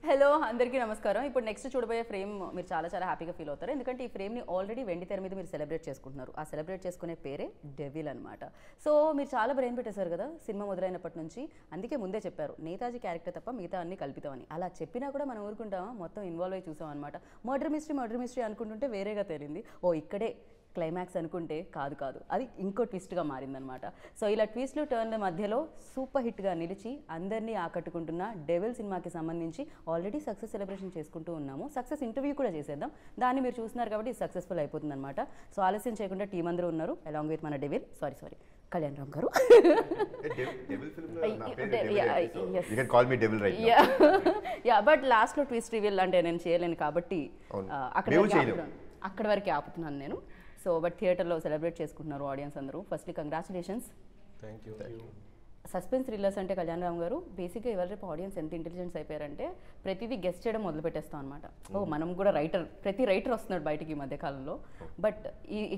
Hello అందరికీ నమస్కారం. ఇప్పుడు నెక్స్ట్ చూడబోయే ఫ్రేమ్ మీరు చాలా చాలా హ్యాపీగా ఫీల్ అవుతారు. ఎందుకంటే ఈ ఫ్రేమ్ని ఆల్రెడీ వెండి తెర మీద మీరు సెలబ్రేట్ చేసుకుంటున్నారు. ఆ సెలబ్రేట్ చేసుకునే పేరే డెవిల్ అనమాట. సో మీరు చాలా బ్రెయిన్ పెట్టేశారు కదా సినిమా మొదలైనప్పటి నుంచి. అందుకే ముందే చెప్పారు నేతాజీ క్యారెక్టర్ తప్ప మిగతా అన్ని కల్పితామని. అలా చెప్పినా కూడా మనం ఊరుకుంటామా? మొత్తం ఇన్వాల్వ్ అయ్యి చూసాం అనమాట. మర్డర్ మిస్టరీ అనుకుంటుంటే వేరేగా తేలింది. ఓ ఇక్కడే క్లైమాక్స్ అనుకుంటే కాదు అది ఇంకో ట్విస్ట్గా మారిందనమాట. సో ఇలా ట్విస్ట్లు టర్న్ల మధ్యలో సూపర్ హిట్గా నిలిచి అందరినీ ఆకట్టుకుంటున్న డెవిల్ సినిమాకి సంబంధించి ఆల్రెడీ సక్సెస్ సెలబ్రేషన్ చేసుకుంటూ ఉన్నాము. సక్సెస్ ఇంటర్వ్యూ కూడా చేసేద్దాం. దాన్ని మీరు చూస్తున్నారు కాబట్టి సక్సెస్ఫుల్ అయిపోతుంది అనమాట. సో ఆలస్యం చేయకుండా టీం అందరూ ఉన్నారు అలాంగ్ విత్ మన డెవిల్ సారీ కళ్యాణ్ రామ్ గారు. బట్ లాస్ట్లో ట్విస్ట్ రివీల్ అంటే నేను చేయలేను కాబట్టి అక్కడ వరకే ఆపుతున్నాను నేను. సో బట్ థియేటర్లో సెలబ్రేట్ చేసుకుంటున్నారు ఆడియన్స్ అందరూ. Firstly congratulations. Thank you. Suspense thrillers అంటే కళ్యాణ్ రామ్ గారు బేసిక్గా ఇవాళ రేపు ఆడియన్స్ ఎంత ఇంటెలిజెన్స్ అయిపోయారంటే ప్రతిదీ గెస్ట్ చేయడం మొదలు పెట్టేస్తాం అనమాట. మనం కూడా ప్రతి రైటర్ వస్తున్నాడు బయటికి ఈ మధ్యకాలంలో. బట్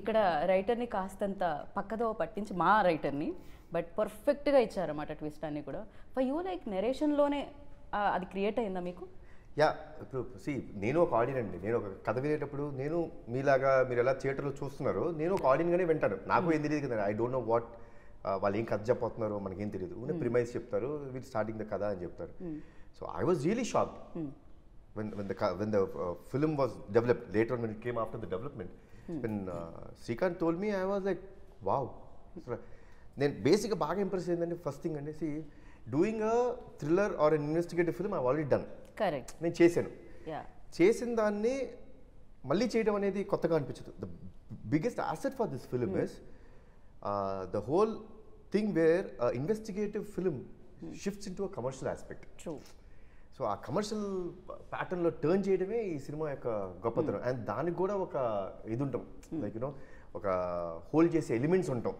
ఇక్కడ రైటర్ని కాస్తంత పక్కదో పట్టించి మా రైటర్ని బట్ పర్ఫెక్ట్గా ఇచ్చారన్నమాట ట్విస్ట్ అన్ని కూడా. ఫర్ యూ లైక్ నెరేషన్లోనే అది క్రియేట్ అయిందా మీకు? ఇప్పుడు నేను ఒక ఆడియన్ అండి. నేను ఒక కథ వినేటప్పుడు నేను మీలాగా మీరు ఎలా థియేటర్లో చూస్తున్నారో నేను ఒక ఆడియన్గానే వింటాను. నాకు ఏం తెలియదు కదా, ఐ డోంట్ నో వాట్ వాళ్ళు ఏం కథ చెప్పబోతున్నారో మనకేం తెలియదు. ప్రిమైజ్ చెప్తారు, వీళ్ళు స్టార్టింగ్ ద కథ అని చెప్తారు. So I was really shocked when the film was developed later on, when it came after the development, when Srikanth told me, I was like wow. నేను బేసిక్గా బాగా ఇంప్రెస్ అయిందండి. ఫస్ట్ థింగ్ అండి, doing a thriller or an investigative film I already done. Correct. నేను చేసిన దాన్ని మళ్ళీ చేయడం అనేది కొత్తగా అనిపించదు. The biggest asset for this film is the whole thing where investigative film shifts into a commercial aspect. So ఆ commercial ప్యాటర్న్లో టర్న్ చేయడమే ఈ సినిమా యొక్క గొప్పతనం. అండ్ దానికి కూడా ఒక ఇది ఉంటాం, లైక్ యూనో ఒక హోల్డ్ చేసే ఎలిమెంట్స్ ఉంటాం.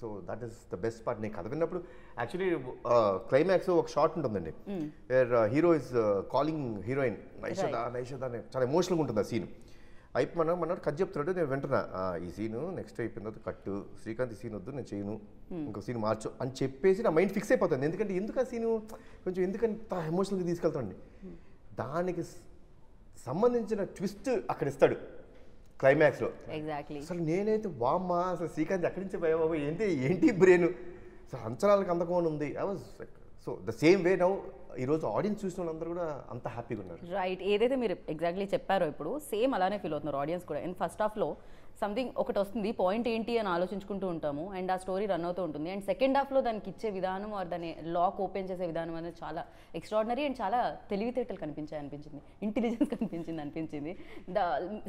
So that is the best part. నేను కథ విన్నప్పుడు యాక్చువల్లీ క్లైమాక్స్ ఒక షార్ట్ ఉంటుందండి, where hero is calling heroine Naishadha అని చాలా ఎమోషనల్గా ఉంటుంది ఆ సీన్. మన కథ చెప్తున్నాడు, నేను వింటున్నా ఈ సీను నెక్స్ట్ అయిపోయిన తర్వాత కట్టు, శ్రీకాంత్ ఈ సీన్ వద్దు నేను చేయను, ఇంకో సీన్ మార్చు అని చెప్పేసి నా మైండ్ ఫిక్స్ అయిపోతుంది. ఎందుకు ఆ సీను కొంచెం ఎందుకంత ఎమోషనల్గా తీసుకెళ్తాండి. దానికి సంబంధించిన ట్విస్ట్ అక్కడ ఇస్తాడు క్లైమాక్స్లో. ఎగ్జాక్ట్లీ. అసలు నేనైతే వామ్మా అసలు శ్రీకాంత్ ఎక్కడి నుంచి పోయా బాబు, ఏంటి బ్రెయిన్ అసలు అంచనాలకు అందకుండా ఉంది. I was so the same way now ఈరోజు ఆడియన్స్ చూసిన వాళ్ళందరూ కూడా అంత హ్యాపీగా ఉన్నారు. రైట్. ఏదైతే మీరు ఎగ్జాక్ట్లీ చెప్పారో ఇప్పుడు సేమ్ అలానే ఫీల్ అవుతున్నారు ఆడియన్స్ కూడా. అండ్ ఫస్ట్ హాఫ్లో సంథింగ్ ఒకటి వస్తుంది, పాయింట్ ఏంటి అని ఆలోచించుకుంటూ ఉంటాము అండ్ ఆ స్టోరీ రన్ అవుతూ ఉంటుంది. అండ్ సెకండ్ హాఫ్లో దానికి ఇచ్చే విధానం ఆర్ దాన్ని లాక్ ఓపెన్ చేసే విధానం అనేది చాలా ఎక్స్ట్రాడినరీ అండ్ చాలా తెలివితేటలు అనిపించింది, ఇంటెలిజెన్స్ అనిపించింది.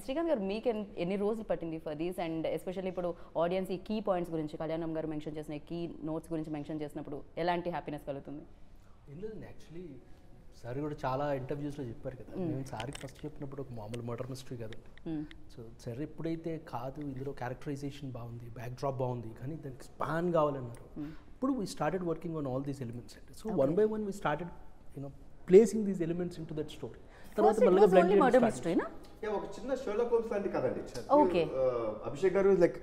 శ్రీకాంత్ గారు మీకు ఎన్ని రోజులు పట్టింది ఫర్ దీస్? అండ్ ఎస్పెషల్లీ ఇప్పుడు ఆడియన్స్ ఈ కీ పాయింట్స్ గురించి కళ్యాణం గారు మెన్షన్ చేసిన కీ నోట్స్ గురించి మెన్షన్ చేసినప్పుడు ఎలాంటి హ్యాపీనెస్ కలుగుతుంది? ఏం లేదండి, యాక్చువల్లీ సార్ కూడా చాలా ఇంటర్వ్యూస్లో చెప్పారు కదా, మేము సార్కి ఫస్ట్ చెప్పినప్పుడు ఒక మామూలు మర్డర్ మిస్టరీ కదండి. సో సార్ ఎప్పుడైతే కాదు ఇందులో క్యారెక్టరైజేషన్ బాగుంది, బ్యాక్ డ్రాప్ బాగుంది, కానీ దానికి స్పాన్ కావాలన్నారు. అప్పుడు we started working on all these elements అండి. So one by one we started placing these elements into that story. తర్వాత మళ్ళీ ఒక చిన్న షెర్లాక్ హోమ్స్ లాంటి కదండి. అభిషేక్ గారు like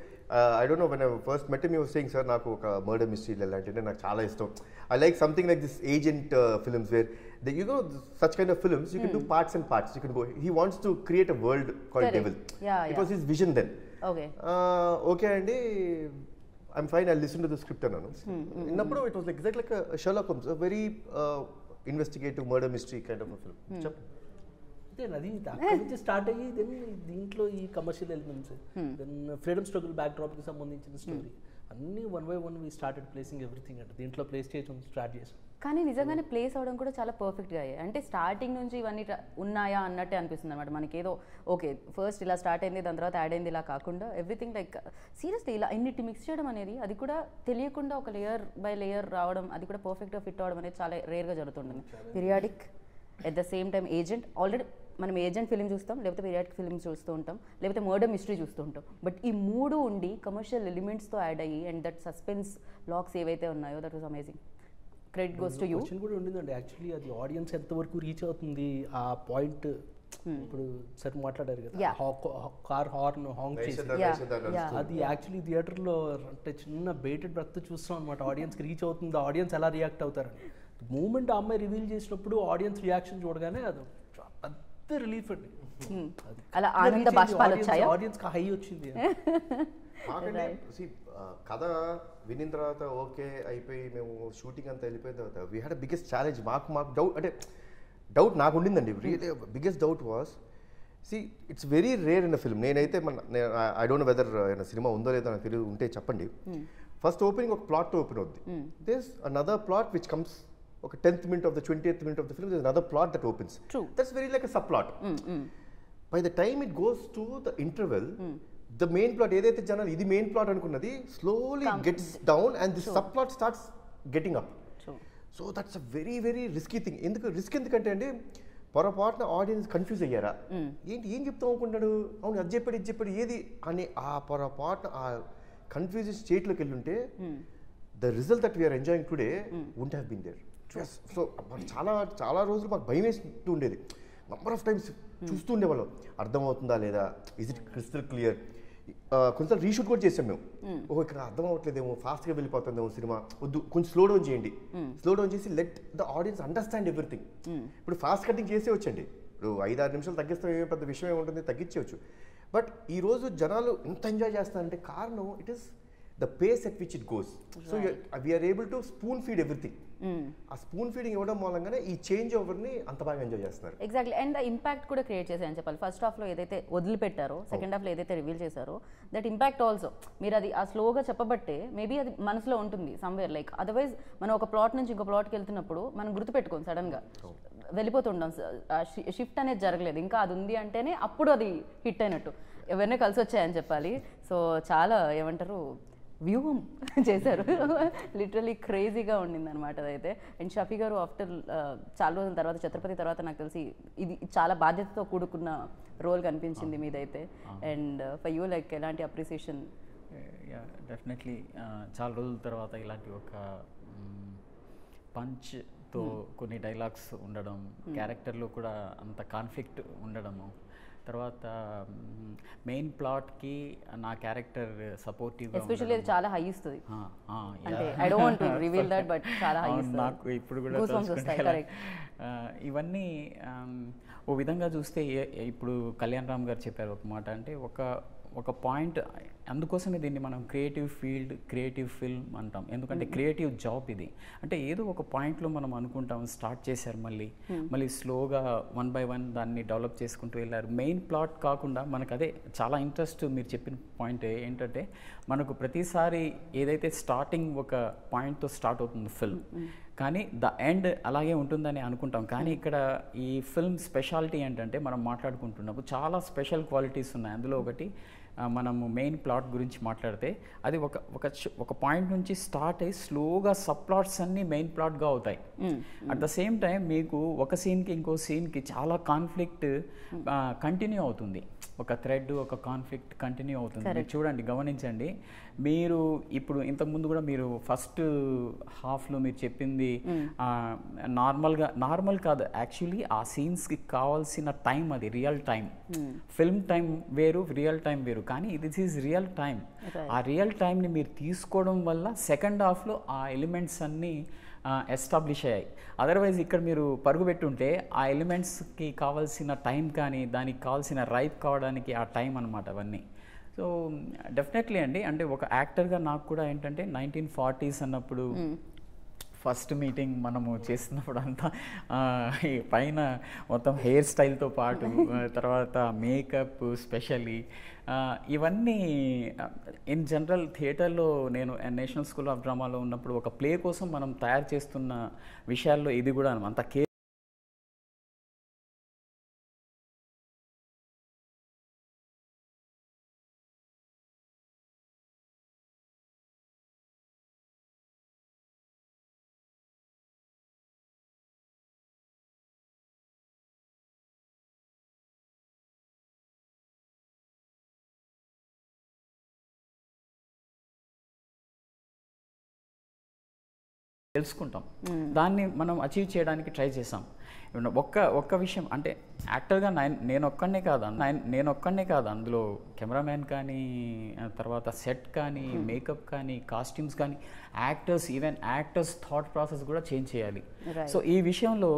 I don't know, when I first met him he was saying, sir నాకు ఒక మర్డర్ మిస్టరీ లాంటిది నాకు చాలా ఇష్టం. I like something like this agent films where such kind of films you can do parts and parts. You can go, he wants to create a world called Devil. It was his vision then. Okay అండి, I'm fine, I'll listen to the script అన్నాను. ఇన్నప్పుడు it was like exactly like a Sherlock Holmes, a very investigative murder mystery kind of a film. అది అక్కడి నుంచి start అయ్యి then దీంట్లో ఈ commercial elements, then freedom struggle బ్యాక్ డ్రాప్కి సంబంధించిన స్టోరీ అన్నీ one by one we started placing everything అంటే దీంట్లో ప్లేస్ చేయడం స్టార్ట్ చేసాం. కానీ నిజంగానే ప్లేస్ అవడం కూడా చాలా పర్ఫెక్ట్గా అయ్యాయి. అంటే స్టార్టింగ్ నుంచి ఇవన్నీ ఉన్నాయా అన్నట్టే అనిపిస్తుంది అనమాట మనకి. ఏదో ఓకే ఫస్ట్ ఇలా స్టార్ట్ అయింది, దాని తర్వాత యాడ్ అయింది, ఇలా కాకుండా ఎవ్రీథింగ్ లైక్ సీరియస్లీ ఇలా ఇన్నిటి మిక్స్ చేయడం అనేది, అది కూడా తెలియకుండా ఒక లేయర్ బై లేయర్ రావడం, అది కూడా పర్ఫెక్ట్గా ఫిట్ అవ్వడం అనేది చాలా రేర్గా జరుగుతుంటుంది. Periodic at the same time agent, already మనం ఏజెంట్ ఫిలిం చూస్తాం, లేకపోతే పీరియాడిక్ ఫిలిం చూస్తూ ఉంటాం, లేకపోతే మర్డర్ మిస్టరీ చూస్తూ ఉంటాం. బట్ ఈ మూడు ఉండి కమర్షియల్ ఎలిమెంట్స్తో యాడ్ అయ్యి అండ్ దట్ సస్పెన్స్ లాక్స్ ఏవైతే ఉన్నాయో that was amazing. Credit goes to you. Question కూడా ఉండిందండి యాక్చువల్లీ, అది ఆడియన్స్ ఎంతవరకు రీచ్ అవుతుంది ఆ పాయింట్. ఇప్పుడు సార్ మాట్లాడారు కదా కార్ హార్న్ హాంగ్ చేసి, అది యాక్చువల్లీ థియేటర్లో అంటే చిన్న బెయిటెడ్ బ్రెత్ చూస్తాం అనమాట. ఆడియన్స్కి రీచ్ అవుతుంది, ఆడియన్స్ ఎలా రియాక్ట్ అవుతారని. మూమెంట్ ఆ అమ్మాయి రివీల్ చేసినప్పుడు ఆడియన్స్ రియాక్షన్ చూడగానే అది పెద్ద రిలీఫ్ అండి. అలా ఆనంద బాష్పాలు వచ్చాయా? ఆడియన్స్కి హై వచ్చింది. కథ వినిన తర్వాత ఓకే అయిపోయి మేము షూటింగ్ అంతా వెళ్ళిపోయిన తర్వాత వీ హ్యాడ్ బిగ్గెస్ట్ ఛాలెంజ్. మాకు డౌట్, అంటే డౌట్ నాకు ఉండిందండి. Really biggest doubt was, see it's very rare in a film. నేనైతే ఐ డోంట్ నో వెదర్ సినిమా ఉందో లేదో నాకు తెలియదు, ఉంటే చెప్పండి. ఫస్ట్ ఓపెనింగ్ ఒక ప్లాట్ ఓపెన్ అవుద్ది. There another plot which comes ఒక 10th minute of the 20th minute of the film, there's another plot that opens. True. That's very like a subplot. By the time it goes to the interval, the main plot ఏదైతే జనాలు ఇది main plot అనుకున్నది slowly gets down and the subplot starts getting up. So that's a very very risky thing. Risk ఎందుకంటే అండి, పొరపాటున audience confuse అయ్యారా, ఏంటి ఏం చెప్తాం అనుకుంటాడు, అవును అది చెప్పాడు ఇది చెప్పాడు ఏది అని ఆ పొరపాటున ఆ confusion స్టేట్లోకి వెళ్ళుంటే the result that we are enjoying today wouldn't have been there. So చాలా రోజులు మాకు భయం వేస్తూ ఉండేది. నంబర్ ఆఫ్ టైమ్స్ చూస్తూ ఉండేవాళ్ళం, అర్థమవుతుందా లేదా, ఇస్ ఇట్ క్రిస్టల్ క్లియర్. కొంచెం రీషూట్ కూడా చేసాం మేము. ఓహో ఇక్కడ అర్థం అవ్వట్లేదేమో, ఫాస్ట్గా వెళ్ళిపోతుందేమో సినిమా, వద్దు కొంచెం స్లో డౌన్ చేయండి. స్లో డౌన్ చేసి let the audience understand everything. ఇప్పుడు ఫాస్ట్ కటింగ్ చేసే వచ్చండి, ఇప్పుడు 5-6 నిమిషాలు తగ్గిస్తాం, ఏమో పెద్ద విషయం ఏముంటుంది, తగ్గించవచ్చు. బట్ ఈరోజు జనాలు ఎంత ఎంజాయ్ చేస్తారంటే కారణం it is the pace at which it goes. So we are able to spoon feed everything. ఆ స్పూన్ ఫీడింగ్ ఇవ్వడం మూలంగానే ఈ చేంజ్ ఓవర్ని అంత బాగా ఎంజాయ్ చేస్తున్నారు. ఎగ్జాక్ట్లీ. అండ్ ఇంపాక్ట్ కూడా క్రియేట్ చేశాయని చెప్పాలి. ఫస్ట్ హాఫ్లో ఏదైతే వదిలిపెట్టారో, సెకండ్ హాఫ్లో ఏదైతే రివీల్ చేశారో, దట్ ఇంపాక్ట్ ఆల్సో మీరు అది ఆ స్లోగా చెప్పబట్టే మేబీ అది మనసులో ఉంటుంది సమ్వేర్. లైక్ అదర్వైజ్ మనం ఒక ప్లాట్ నుంచి ఇంకో ప్లాట్కి వెళ్తున్నప్పుడు మనం గుర్తుపెట్టుకోం, సడన్గా వెళ్ళిపోతుంటాం, షిఫ్ట్ అనేది జరగలేదు, ఇంకా అది ఉంది అంటేనే అప్పుడు అది హిట్ అయినట్టు. ఎవరినే కలిసి వచ్చాయని చెప్పాలి. సో చాలా ఏమంటారు వ్యూహం చేశారు, లిటరలీ క్రేజీగా ఉండింది అనమాట అదైతే. అండ్ షఫీ గారు ఆఫ్టర్ చాలా రోజుల తర్వాత, ఛత్రపతి తర్వాత నాకు తెలిసి ఇది చాలా బాధ్యతతో కూడుకున్న రోల్ కనిపించింది మీదైతే. అండ్ ఫర్ యూ లైక్ ఎలాంటి అప్రిసియేషన్? డెఫినెట్లీ చాలా రోజుల తర్వాత ఇలాంటి ఒక పంచ్తో కొన్ని డైలాగ్స్ ఉండడం, క్యారెక్టర్లో కూడా అంత కాన్ఫ్లిక్ట్ ఉండడము, తర్వాత మెయిన్ ప్లాట్కి నా క్యారెక్టర్ సపోర్టివ్గా, ఎస్పెషల్లీ అది చాలా హై ఇస్తుంది. అంటే I don't want to reveal that, but చాలా హై ఇస్తుంది. నాకు ఇప్పుడు కూడా ఇవన్నీ ఓ విధంగా చూస్తే ఇప్పుడు కళ్యాణ్ రామ్ గారు చెప్పారు ఒక మాట, అంటే ఒక పాయింట్, అందుకోసమే దీన్ని మనం క్రియేటివ్ ఫిల్మ్ అంటాం. ఎందుకంటే క్రియేటివ్ జాబ్ ఇది. అంటే ఏదో ఒక పాయింట్లో మనం అనుకుంటాం, స్టార్ట్ చేశారు, మళ్ళీ స్లోగా 1 by 1 దాన్ని డెవలప్ చేసుకుంటూ వెళ్ళారు. మెయిన్ ప్లాట్ కాకుండా మనకు అదే చాలా ఇంట్రెస్ట్. మీరు చెప్పిన పాయింట్ ఏంటంటే మనకు ప్రతిసారి ఏదైతే స్టార్టింగ్ ఒక పాయింట్తో స్టార్ట్ అవుతుంది ఫిల్మ్, కానీ ద ఎండ్ అలాగే ఉంటుందని అనుకుంటాం. కానీ ఇక్కడ ఈ ఫిల్మ్ స్పెషాలిటీ ఏంటంటే మనం మాట్లాడుకుంటున్నప్పుడు చాలా స్పెషల్ క్వాలిటీస్ ఉన్నాయి. అందులో ఒకటి మనము మెయిన్ ప్లాట్ గురించి మాట్లాడితే అది ఒక పాయింట్ నుంచి స్టార్ట్ అయ్యి స్లోగా సబ్ ప్లాట్స్ అన్నీ మెయిన్ ప్లాట్గా అవుతాయి. అట్ ద సేమ్ టైం మీకు ఒక సీన్కి ఇంకో సీన్కి చాలా కాన్ఫ్లిక్ట్ కంటిన్యూ అవుతుంది, ఒక థ్రెడ్, ఒక కాన్ఫ్లిక్ట్ కంటిన్యూ అవుతుంది. మీరు చూడండి, గమనించండి. మీరు ఇప్పుడు ఇంతకుముందు కూడా మీరు ఫస్ట్ హాఫ్లో మీరు చెప్పింది నార్మల్ కాదు, యాక్చువల్లీ ఆ సీన్స్కి కావాల్సిన టైం అది రియల్ టైం. ఫిల్మ్ టైం వేరు, రియల్ టైం వేరు, కానీ దిస్ ఈజ్ రియల్ టైం. ఆ రియల్ టైంని మీరు తీసుకోవడం వల్ల సెకండ్ హాఫ్లో ఆ ఎలిమెంట్స్ అన్నీ ఎస్టాబ్లిష్ అయ్యాయి. అదర్వైజ్ ఇక్కడ మీరు పరుగు పెట్టుంటే ఆ ఎలిమెంట్స్కి కావాల్సిన టైం కానీ దానికి కావాల్సిన రైప్ కావడానికి ఆ టైం అనమాట అవన్నీ. సో డెఫినెట్లీ అండి, అంటే ఒక యాక్టర్గా నాకు కూడా ఏంటంటే 1940s అన్నప్పుడు ఫస్ట్ మీటింగ్ మనము చేస్తున్నప్పుడు అంతా పైన మొత్తం హెయిర్ స్టైల్తో పాటు తర్వాత మేకప్ స్పెషల్లీ ఇవన్నీ ఇన్ జనరల్ థియేటర్లో నేను నేషనల్ స్కూల్ ఆఫ్ డ్రామాలో ఉన్నప్పుడు ఒక ప్లే కోసం మనం తయారు చేస్తున్న విషయాల్లో ఇది కూడా అంత తెలుసుకుంటాం, దాన్ని మనం అచీవ్ చేయడానికి ట్రై చేసాం. ఒక్క విషయం అంటే యాక్టర్గా నేను ఒక్కనే కాదు అందులో కెమెరామ్యాన్ కానీ, తర్వాత సెట్ కానీ, మేకప్ కానీ, కాస్ట్యూమ్స్ కానీ, ఈవెన్ యాక్టర్స్ థాట్ ప్రాసెస్ కూడా చేంజ్ చేయాలి. సో ఈ విషయంలో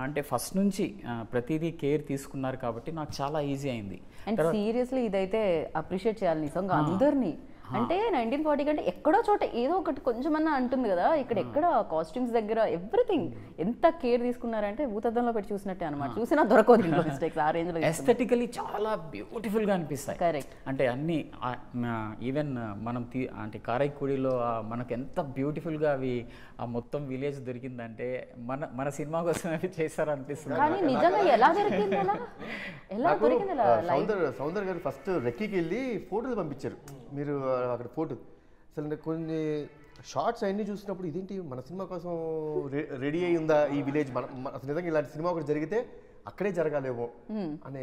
అంటే ఫస్ట్ నుంచి ప్రతిదీ కేర్ తీసుకున్నారు కాబట్టి నాకు చాలా ఈజీ అయింది. అండ్ సీరియస్లీ ఇదైతే అప్రిషియేట్ చేయాలి నిజంగా అందరినీ. అంటే 1940 కంటే ఎక్కడో చోట ఏదో ఒకటి కొంచెమన్నా అంటుంది కదా, ఇక్కడ ఎక్కడ కాస్ట్యూమ్స్ దగ్గర ఎవ్రీథింగ్ ఎంత కేర్ తీసుకున్నారంటే భూతద్దంలో పెట్టి చూసినట్టే అనమాట. చూసినా దొరకదు మిస్టేక్స్ ఆ రేంజ్ లో. ఎస్థెటికలీ చాలా బ్యూటిఫుల్ గా అనిపిస్తాయి. కరెక్ట్. అంటే అన్ని ఈవెన్ మనం అంటే కారైక్కుడిలో మనకు ఎంత బ్యూటిఫుల్ గా అవి ఆ మొత్తం విలేజ్ దొరికిందంటే మన సినిమా కోసం అవి చేశారు అనిపిస్తుంది. కానీ నిజంగా ఎలా దొరికింది, ఎలా దొరికింది? సౌందర్ గారు ఫస్ట్ రెక్కీకి వెళ్ళి ఫోటోలు పంపించారు, మీరు అక్కడ ఫోటో అసలు కొన్ని షార్ట్స్ అన్నీ చూసినప్పుడు ఇదేంటి మన సినిమా కోసం రెడీ అయి ఉందా ఈ విలేజ్, అసలు నిజంగా ఇలాంటి సినిమా ఒకటి జరిగితే అక్కడే జరగాలేమో అనే,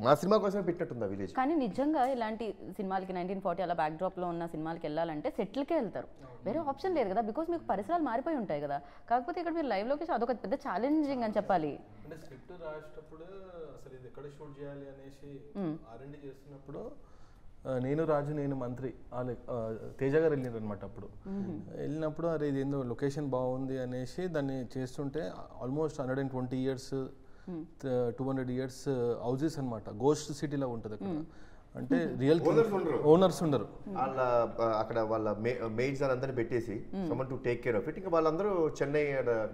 మా సినిమా కోసమే పెట్టినట్టుంది ఆ విలేజ్. కానీ నిజంగా ఇలాంటి సినిమాలకి 1940 అలా బ్యాక్ డ్రాప్ లో ఉన్న సినిమాలకి వెళ్ళాలంటే సెటిల్కే వెళ్తారు, వేరే ఆప్షన్ లేదు కదా, బికాస్ మీకు పరిసరాలు మారిపోయి ఉంటాయి కదా. కాకపోతే ఇక్కడ మీరు లైవ్ లోకి అదొక పెద్ద ఛాలెంజింగ్ అని చెప్పాలి. అంటే స్క్రిప్ట్ రాసేటప్పుడు అసలు ఇది ఎక్కడ షూట్ చేయాలి అనేసి R&D చేస్తున్నప్పుడు నేను రాజు నేను మంత్రి తేజ గారు వెళ్ళారు అనమాట. అప్పుడు వెళ్ళినప్పుడు అరే ఇది ఏందో లొకేషన్ బాగుంది అనేసి దాన్ని చేస్తుంటే ఆల్మోస్ట్ 120 years 200 years హౌజెస్ అనమాట, గోస్ట్ సిటీలో ఉంటుంది అక్కడ. అంటే రియల్ ఓనర్స్ ఉండరు, వాళ్ళ అక్కడ వాళ్ళ మెయిడ్స్ అందరిని పెట్టేసి someone to take care of it. ఇంకా వాళ్ళందరూ చెన్నై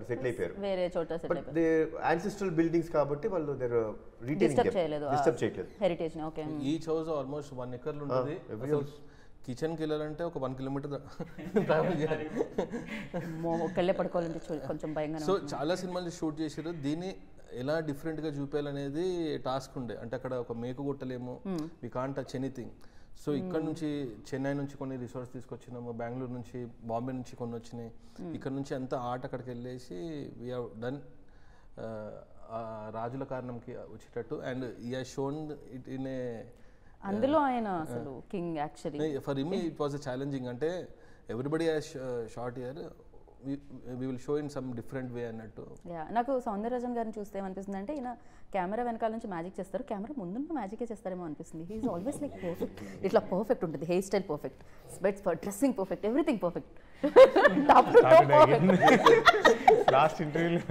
సెటిల్ అయిపోయారు, వేరే చోట బట్ దే యాన్సిస్ట్రల్ బిల్డింగ్స్ కాబట్టి వాళ్ళు డిస్టర్బ్ చేయలేదు హెరిటేజ్ ని. Okay. Each house almost 1 acre ఉంటుంది. కిచెన్కి వెళ్ళాలంటే ఒక 1 kilometer ట్రావెల్ చేయాలి, ఒక్కళ్ళే పడుకోవాలంటే కొంచెం భయంగా. సో చాలా సినిమాలు షూట్ చేశారు. దీన్ని ఎలా డిఫరెంట్గా చూపించాలనేది టాస్క్ ఉండే. అంటే అక్కడ ఒక మేకు కొట్టలేము, we can't touch anything. So ఇక్కడ నుంచి చెన్నై నుంచి కొన్ని రిసార్ట్స్ తీసుకొచ్చినాము, బెంగళూరు నుంచి బాంబే నుంచి కొన్ని వచ్చినాయి. ఇక్కడ నుంచి అంతా ఆర్ట్ అక్కడికి వెళ్ళేసి వీ హ్యావ్ డన్ రాజుల కారణంకి వచ్చేటట్టు. And I have shown it in a, అందులో ఆయన అసలు king actually. For him it was a challenging. అంటే everybody has shot here, we will show in some different way అన్నట్టు. నాకు సౌందరరాజన్ గారిని చూస్తే ఏమనిపిస్తుంది అంటే ఈయన కెమెరా వెనకాల నుంచి మ్యాజిక్ చేస్తారు, కెమెరా ముందు మ్యాజికే చేస్తారేమో అనిపిస్తుంది. He is always like perfect, ఇట్లా పర్ఫెక్ట్ ఉంటుంది, hair style perfect, specs dressing perfect, everything perfect. Last ఇంటర్వ్యూలో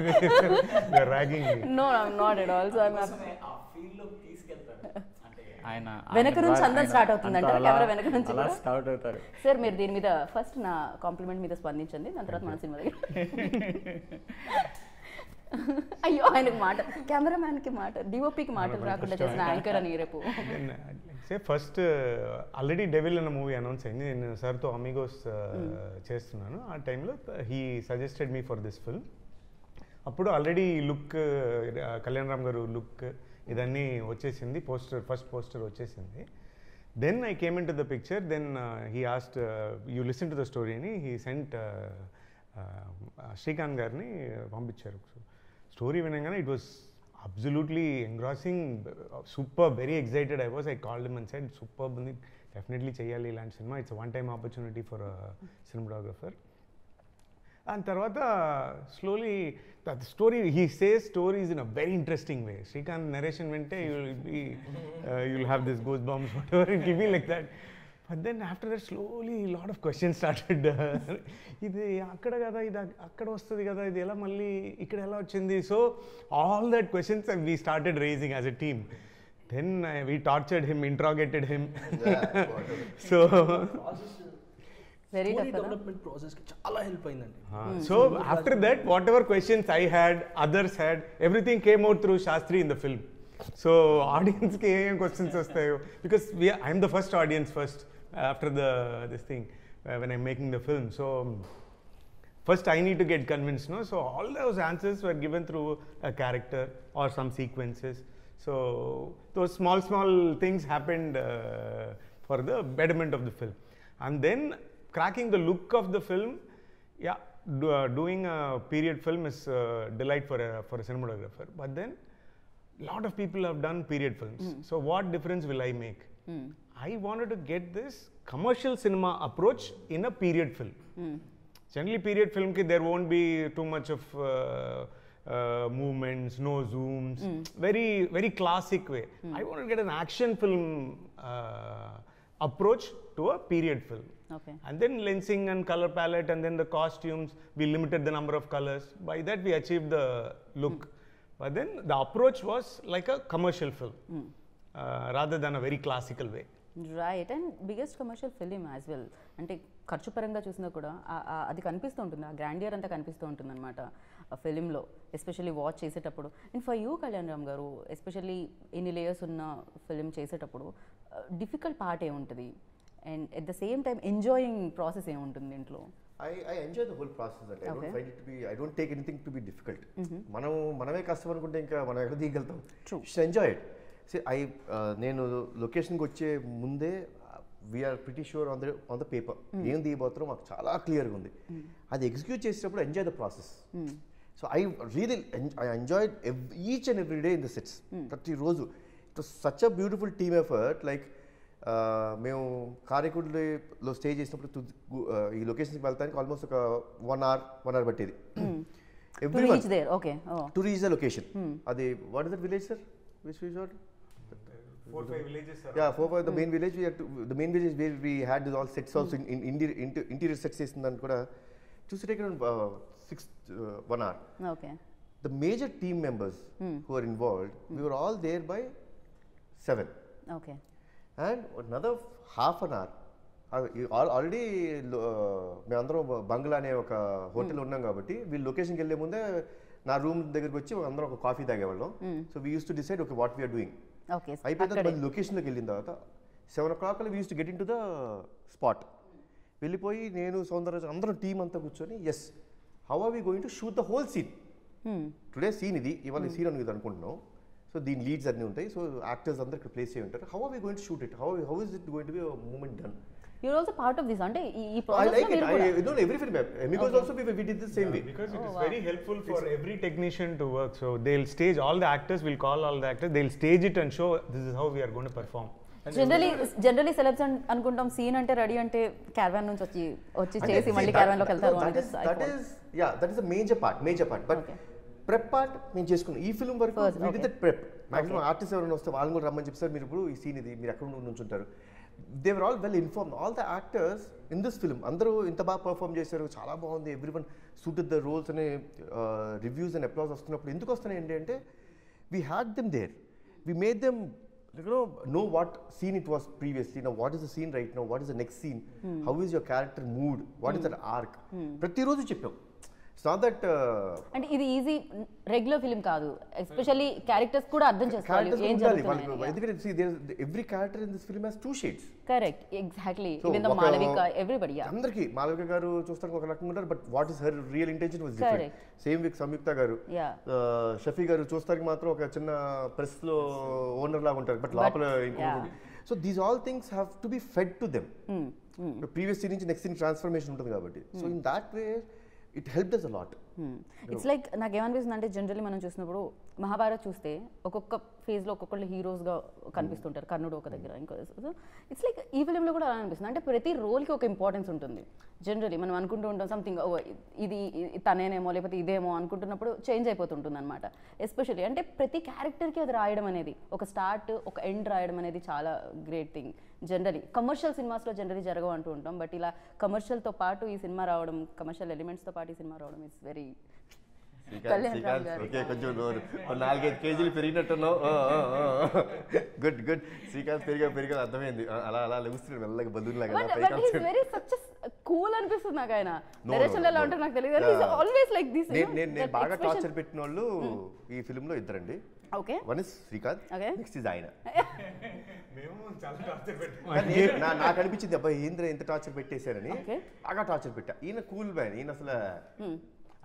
no I'm not at all. So I'm ఆయన వెనక నుంచి అందరం స్టార్ట్ అవుతుంది అంటే కెమెరా వెనక నుంచి స్టార్ట్ అవుతారు. సార్ మీరు దీని మీద ఫస్ట్ నా కాంప్లిమెంట్ మీద స్పందించండి, దాని తర్వాత మన సినిమా దగ్గర. అయ్యో ఆయనకు మాట, కెమెరామ్యాన్కి మాట, డిఓపికి మాటలు రాకుండా చేసిన యాంకర్ అని రేపు. ఫస్ట్ ఆల్రెడీ డెవిల్ అన్న మూవీ అనౌన్స్ అయింది, నేను సార్తో అమిగోస్ చేస్తున్నాను. ఆ టైంలో he suggested me for this film. అప్పుడు already look Kalyan Ram garu look ఇదన్నీ వచ్చేసింది, ఫస్ట్ పోస్టర్ వచ్చేసింది. Then I came in to the picture. Then he asked you listen to the story అని హీ సెంట్ శ్రీకాంత్ గారిని పంపించారు. స్టోరీ వినగానే it was absolutely engrossing, super, very excited I was. I called him and said super ఉంది, definitely చేయాలి ఇలాంటి cinema, it's one time opportunity for cinematographer. And tarvata slowly that story, he says stories in a very interesting way. Srikanth narration vente you'll have this goosebumps whatever, it will be like that. But then after that slowly a lot of questions started. Idi akkada kada, idi akkada vastadi kada, idi ela malli ikkada ela vachindi. So all that questions we started raising as a team. Then we tortured him, interrogated him. So very tough development process కి చాలా help అయిందండి. So after that whatever questions I had, others had, everything came out through Shastri in the film. So audience ke em questions vastayo, because I am the first audience first after this thing when I'm making the film. So first I need to get convinced, no? So all those answers were given through a character or some sequences. So those small things happened for the betterment of the film. And then cracking the look of the film, doing a period film is a delight for a cinematographer. But then lot of people have done period films. So what difference will I make? I wanted to get this commercial cinema approach in a period film. Generally, period film ki there won't be too much of movements, no zooms. Very classic way. I want to get an action film approach to a period film. Okay. And then lensing and color palette, and then the costumes, we limited the number of colors. By that we achieved the look. But then the approach was like a commercial film, rather than a very classical way. Right. And biggest commercial film as well. అంటే ఖర్చు పరంగా చూసినా కూడా అది కనిపిస్తూ ఉంటుంది, ఆ grandeur అంతా కనిపిస్తూ ఉంటుంది అనమాట ఆ ఫిలింలో, ఎస్పెషల్లీ వాచ్ చేసేటప్పుడు. And for you Kalyan Ram గారు, ఎస్పెషల్లీ ఎన్ని లేయర్స్ ఉన్న ఫిలిం చేసేటప్పుడు డిఫికల్ట్ పార్ట్ ఏముంటుంది, and at the same time enjoying process ఏముంటుంది దీంట్లో? I enjoy the whole process. Like, I don't find it to be, I don't take anything to be difficult. మనమే కష్టం అనుకుంటే ఇంకా మనం ఎక్కడ దిగలుగుతాం. Just enjoy it. See, నేను లొకేషన్కి వచ్చే ముందే we're pretty sure on the paper ఏం దిగబోతారో మాకు చాలా క్లియర్గా ఉంది. అది ఎగ్జిక్యూట్ చేసేటప్పుడు enjoy the process. So I enjoy each and every day in the sets. ప్రతిరోజు it was such a beautiful team effort. Like మేము కారైకుడిలో స్టే చేసినప్పుడు ఈ లొకేషన్కి వెళ్తానికి ఆల్మోస్ట్ ఒక 1 hour పట్టేది. To reach the location. అది what is that village sir? Which resort? 4-5 villages, sir. Yeah, 4-5 the main village. The main village where we had all sets also in interior sets చేసిందని కూడా to take around 1 hour. Okay. The major team members who are involved, we were all there by 7. Okay. And another half an hour. Already మేమందరం బంగ్లా అనే ఒక hotel ఉన్నాం కాబట్టి వీళ్ళు లొకేషన్కి వెళ్ళే ముందే నా రూమ్ దగ్గరికి వచ్చి అందరం ఒక కాఫీ తాగేవాళ్ళం. So we use to decide okay what we are doing. అయిపోయిన తర్వాత లొకేషన్లోకి వెళ్ళిన తర్వాత 7 o'clock we use to get in to the spot. వెళ్ళిపోయి నేను సౌందర్య అందరం టీం అంతా కూర్చొని as how are we going to shoot the whole scene. Today scene ఇది, ఇవాళ సీన్ అని ఇది అనుకుంటున్నాం. సో దీని లీడ్స్ అన్నీ ఉంటాయి. సో యాక్టర్స్ అందరూ ఇక్కడ ప్లేస్ చేయి ఉంటారు. How are we going to shoot it, how is it going to be moment done. You're also part of this, అంటే ఈ I like it. I don't know every film. Amigos also we did the same way. Because it is very helpful for every technician to work. So they'll stage all the actors. We'll call all the actors. They'll stage it and show this is how we are going to perform. Generally celebs అనుకుంటాం scene అంటే ready అంటే caravan నుంచి వచ్చి చేసి మళ్ళీ caravan లోకి వెళ్తారు. That is the major part. But prep part మేము చేసుకున్నాం. ఈ ఫిల్మ్ వరకు we did that prep. Maximum artist ఎవరైనా వస్తే వాళ్ళని కూడా రమ్మని చెప్పి సార్ మీరు ఇప్పుడు ఈ సీన్ ఇది మీరు ఎక్కడ నుంచి ఉంటారు. They were all well informed. All the actors in this film, అందరూ ఇంత బాగా పర్ఫామ్ చేశారు, చాలా బాగుంది, ఎవ్రీవన్ సూటెడ్ ద రోల్స్ అనే రివ్యూస్ అండ్ అప్లాస్ వస్తున్నప్పుడు ఎందుకు వస్తున్నాయి ఏంటంటే we had them there. We made them know what scene it was previously. Now what is the scene right now? What is the next scene? How is your character mood? What is that arc? ప్రతిరోజు చెప్పాం. It's not that అంటే ఇది easy regular film కాదు. Especially characters కూడా అర్థం చేసుకోవాలి ఏం జరుగుతుంది. ఎందుకంటే see there every character in this film has 2 shades. Correct, exactly. Even the Malavika, everybody, yeah. అందరికి మాలవిక గారు చూస్తానికి ఒక రకంగా ఉంటారు, but what is her real intention was different. Same with Samyuktha గారు, షఫీ గారు చూస్తానికి మాత్రం ఒక చిన్న ప్రెస్ లో ఓనర్ లాగా ఉంటారు, బట్ లోపల ఇంకొకటి. So these all things have to be fed to them. Previous scene నుంచి నెక్స్ట్ సీన్ ట్రాన్స్ఫర్మేషన్ ఉంటుంది కాబట్టి. So in that way it helped us a lot. It's like నాకేమనిపిస్తుంది అంటే జనరల్లీ మనం చూసినప్పుడు మహాభారత్ చూస్తే ఒక్కొక్క ఫేజ్లో ఒక్కొక్కళ్ళు హీరోస్గా కనిపిస్తుంటారు. కర్ణుడు ఒక దగ్గర, ఇంకో. ఇట్స్ లైక్ ఈ ఫిలింలో కూడా అలా అనిపిస్తుంది. అంటే ప్రతి రోల్కి ఒక ఇంపార్టెన్స్ ఉంటుంది. జనరల్లీ మనం అనుకుంటూ ఉంటాం సంథింగ్ ఇది తనేనేమో లేకపోతే ఇదేమో అనుకుంటున్నప్పుడు చేంజ్ అయిపోతుంటుంది అనమాట. ఎస్పెషల్లీ అంటే ప్రతి క్యారెక్టర్కి అది రాయడం అనేది, ఒక స్టార్ట్ ఒక ఎండ్ రాయడం అనేది చాలా గ్రేట్ థింగ్. జనరలీ కమర్షియల్ సినిమాస్లో జనరలీ జరగవు అంటూ ఉంటాం, బట్ ఇలా కమర్షియల్తో పాటు ఈ సినిమా రావడం, కమర్షియల్ ఎలిమెంట్స్తో పాటు ఈ సినిమా రావడం ఇట్స్ వెరీ. కొంచెం 4-5 కేజీలు పెరిగినట్టున్నావు. గుడ్. శ్రీకాంత్ పెరిగా అర్థమైంది. అలా లెగుస్తున్నాడు మెల్లగా బదులాగా. కూల్ అనిపిస్తుంది నాకు ఆయన డైరెక్షన్ ఎలా ఉంటారు నాకు తెలియదు. Always like this. నేను బాగా టార్చర్ పెట్టిన వాళ్ళు ఈ ఫిల్మ్ లో ఇద్దరండి. Okay, one is Srikanth, next is ఆయన. నాకు అనిపించింది అబ్బాయి ఏంద్ర ఎంత టార్చర్ పెట్టేశారని. బాగా టార్చర్ పెట్టా. ఈయన కూల్ మ్యాన్. ఈయన అసలు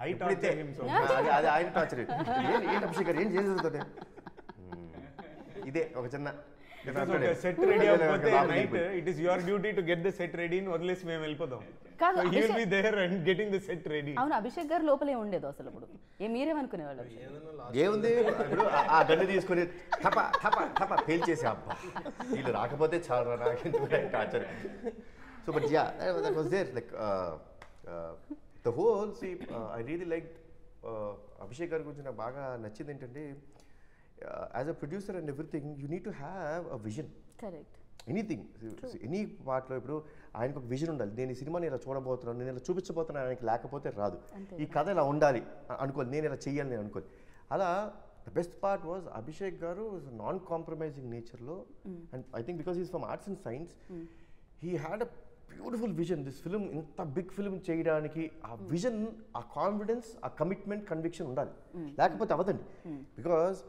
అది ఆయన టార్చర్. ఏంటి అభిషేక్ గారు ఏం చేసేది ఇదే ఒక చిన్న సెట్ రెడీ అయిపోతే night it is your duty to get the set ready అని వదిలేసి మేము వెళ్ళిపోదాం. కాదు, he will be there and getting the set ready. అవును, అభిషేక్ గారు లోపలే ఉండేది అసలు. ఇప్పుడు మీరేమనుకునేవాళ్ళు? ఏముంది, ఇప్పుడు ఆ గన్ను తీసుకొని థప పేల్చేసి అబ్బా వీళ్ళు రాకపోతే చాలా నాకు torture. So but ya that was there. Like the whole see I really like Abhishek గారి గురించి నాకు బాగా నచ్చింది ఏంటంటే as a producer and everything you need to have a vision. Correct. Anything any పార్ట్లో ఇప్పుడు ఆయనకు ఒక విజన్ ఉండాలి. నేను ఈ సినిమాని ఇలా చూడబోతున్నాను, నేను ఇలా చూపించబోతున్నాను, ఆయనకి లేకపోతే రాదు. ఈ కథ ఇలా ఉండాలి అనుకోవాలి, నేను ఇలా చెయ్యాలి నేను అనుకోవాలి. అలా the best part was Abhishek గారు నాన్ కాంప్రమైజింగ్ నేచర్లో, and I think because is from arts and science, he had a beautiful vision. This film ఇంత బిగ్ ఫిలిం చేయడానికి ఆ విజన్, ఆ కాన్ఫిడెన్స్, ఆ కమిట్మెంట్, కన్విక్షన్ ఉండాలి, లేకపోతే అవ్వదండి. బికాస్